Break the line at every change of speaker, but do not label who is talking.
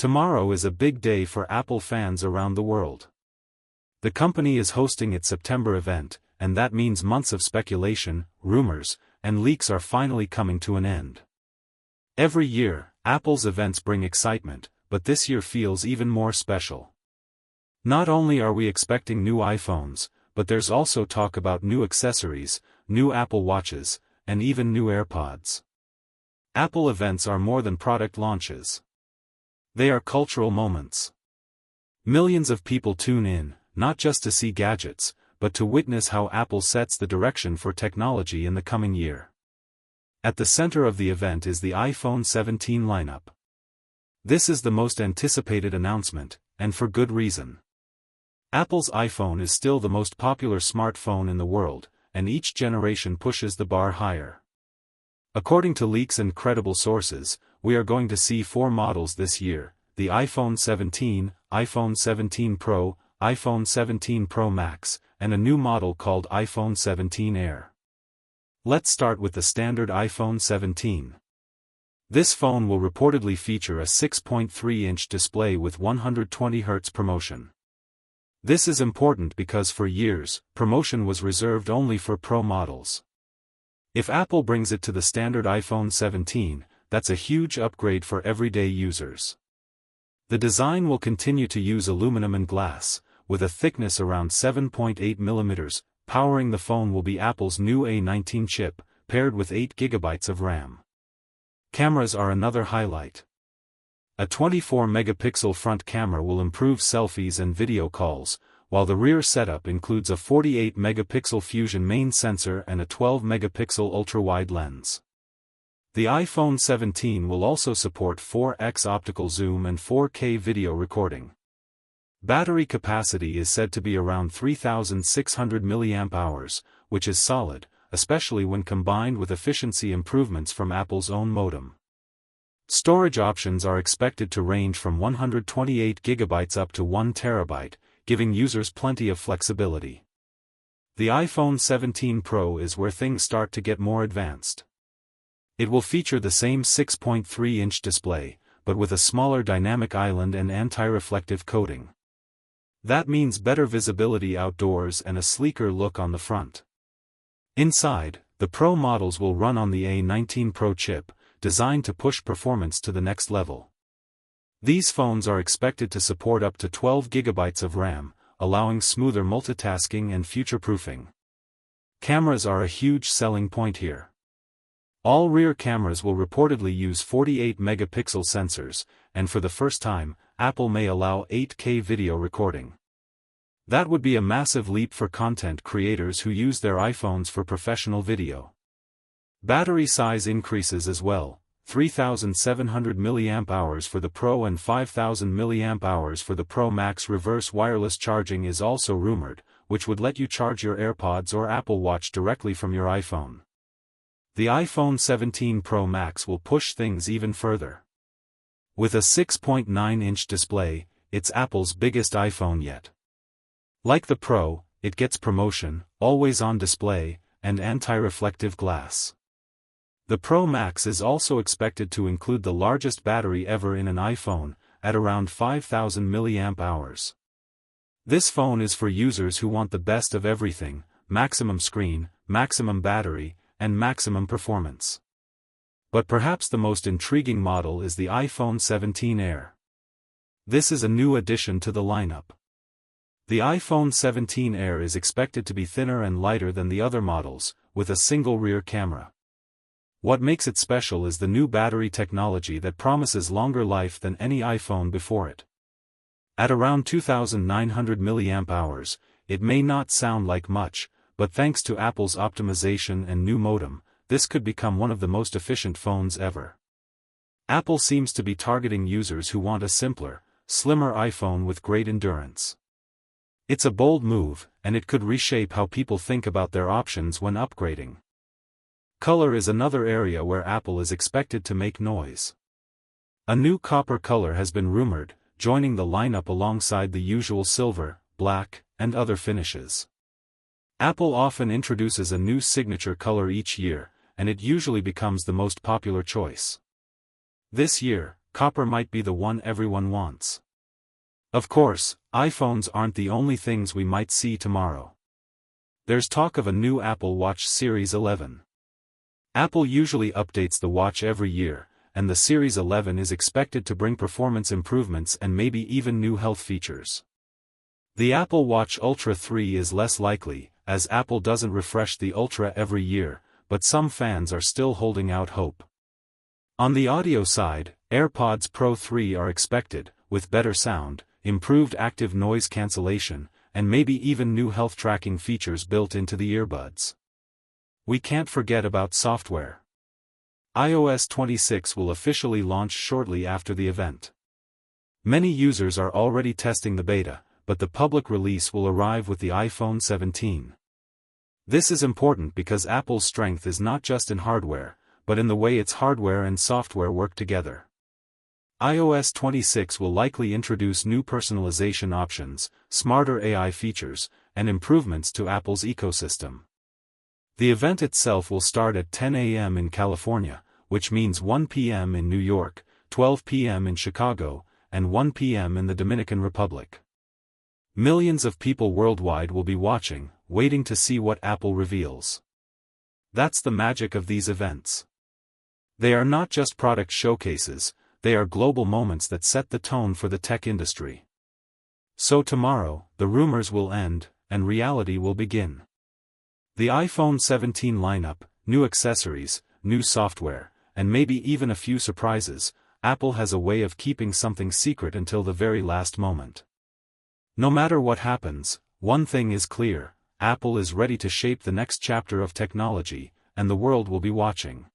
Tomorrow is a big day for Apple fans around the world. The company is hosting its September event, and that means months of speculation, rumors, and leaks are finally coming to an end. Every year, Apple's events bring excitement, but this year feels even more special. Not only are we expecting new iPhones, but there's also talk about new accessories, new Apple Watches, and even new AirPods. Apple events are more than product launches. They are cultural moments. Millions of people tune in, not just to see gadgets, but to witness how Apple sets the direction for technology in the coming year. At the center of the event is the iPhone 17 lineup. This is the most anticipated announcement, and for good reason. Apple's iPhone is still the most popular smartphone in the world, and each generation pushes the bar higher. According to leaks and credible sources, we are going to see 4 models this year: the iPhone 17, iPhone 17 Pro, iPhone 17 Pro Max, and a new model called iPhone 17 Air. Let's start with the standard iPhone 17. This phone will reportedly feature a 6.3-inch display with 120 Hz ProMotion. This is important because for years, ProMotion was reserved only for Pro models. If Apple brings it to the standard iPhone 17, that's a huge upgrade for everyday users. The design will continue to use aluminum and glass, with a thickness around 7.8 mm. Powering the phone will be Apple's new A19 chip, paired with 8 GB of RAM. Cameras are another highlight. A 24-megapixel front camera will improve selfies and video calls, while the rear setup includes a 48-megapixel Fusion main sensor and a 12-megapixel ultra-wide lens. The iPhone 17 will also support 4x optical zoom and 4K video recording. Battery capacity is said to be around 3,600 mAh, which is solid, especially when combined with efficiency improvements from Apple's own modem. Storage options are expected to range from 128 GB up to 1 TB, giving users plenty of flexibility. The iPhone 17 Pro is where things start to get more advanced. It will feature the same 6.3-inch display, but with a smaller dynamic island and anti-reflective coating. That means better visibility outdoors and a sleeker look on the front. Inside, the Pro models will run on the A19 Pro chip, designed to push performance to the next level. These phones are expected to support up to 12 GB of RAM, allowing smoother multitasking and future-proofing. Cameras are a huge selling point here. All rear cameras will reportedly use 48-megapixel sensors, and for the first time, Apple may allow 8K video recording. That would be a massive leap for content creators who use their iPhones for professional video. Battery size increases as well. 3,700 mAh for the Pro and 5,000 mAh for the Pro Max. Reverse wireless charging is also rumored, which would let you charge your AirPods or Apple Watch directly from your iPhone. The iPhone 17 Pro Max will push things even further. With a 6.9-inch display, it's Apple's biggest iPhone yet. Like the Pro, it gets ProMotion, always-on display, and anti-reflective glass. The Pro Max is also expected to include the largest battery ever in an iPhone, at around 5,000 mAh. This phone is for users who want the best of everything: maximum screen, maximum battery, and maximum performance. But perhaps the most intriguing model is the iPhone 17 Air. This is a new addition to the lineup. The iPhone 17 Air is expected to be thinner and lighter than the other models, with a single rear camera. What makes it special is the new battery technology that promises longer life than any iPhone before it. At around 2,900 mAh, it may not sound like much, but thanks to Apple's optimization and new modem, this could become one of the most efficient phones ever. Apple seems to be targeting users who want a simpler, slimmer iPhone with great endurance. It's a bold move, and it could reshape how people think about their options when upgrading. Color is another area where Apple is expected to make noise. A new copper color has been rumored, joining the lineup alongside the usual silver, black, and other finishes. Apple often introduces a new signature color each year, and it usually becomes the most popular choice. This year, copper might be the one everyone wants. Of course, iPhones aren't the only things we might see tomorrow. There's talk of a new Apple Watch Series 11. Apple usually updates the watch every year, and the Series 11 is expected to bring performance improvements and maybe even new health features. The Apple Watch Ultra 3 is less likely, as Apple doesn't refresh the Ultra every year, but some fans are still holding out hope. On the audio side, AirPods Pro 3 are expected, with better sound, improved active noise cancellation, and maybe even new health tracking features built into the earbuds. We can't forget about software. iOS 26 will officially launch shortly after the event. Many users are already testing the beta, but the public release will arrive with the iPhone 17. This is important because Apple's strength is not just in hardware, but in the way its hardware and software work together. iOS 26 will likely introduce new personalization options, smarter AI features, and improvements to Apple's ecosystem. The event itself will start at 10 a.m. in California, which means 1 p.m. in New York, 12 p.m. in Chicago, and 1 p.m. in the Dominican Republic. Millions of people worldwide will be watching, waiting to see what Apple reveals. That's the magic of these events. They are not just product showcases, they are global moments that set the tone for the tech industry. So tomorrow, the rumors will end, and reality will begin. The iPhone 17 lineup, new accessories, new software, and maybe even a few surprises. Apple has a way of keeping something secret until the very last moment. No matter what happens, one thing is clear: Apple is ready to shape the next chapter of technology, and the world will be watching.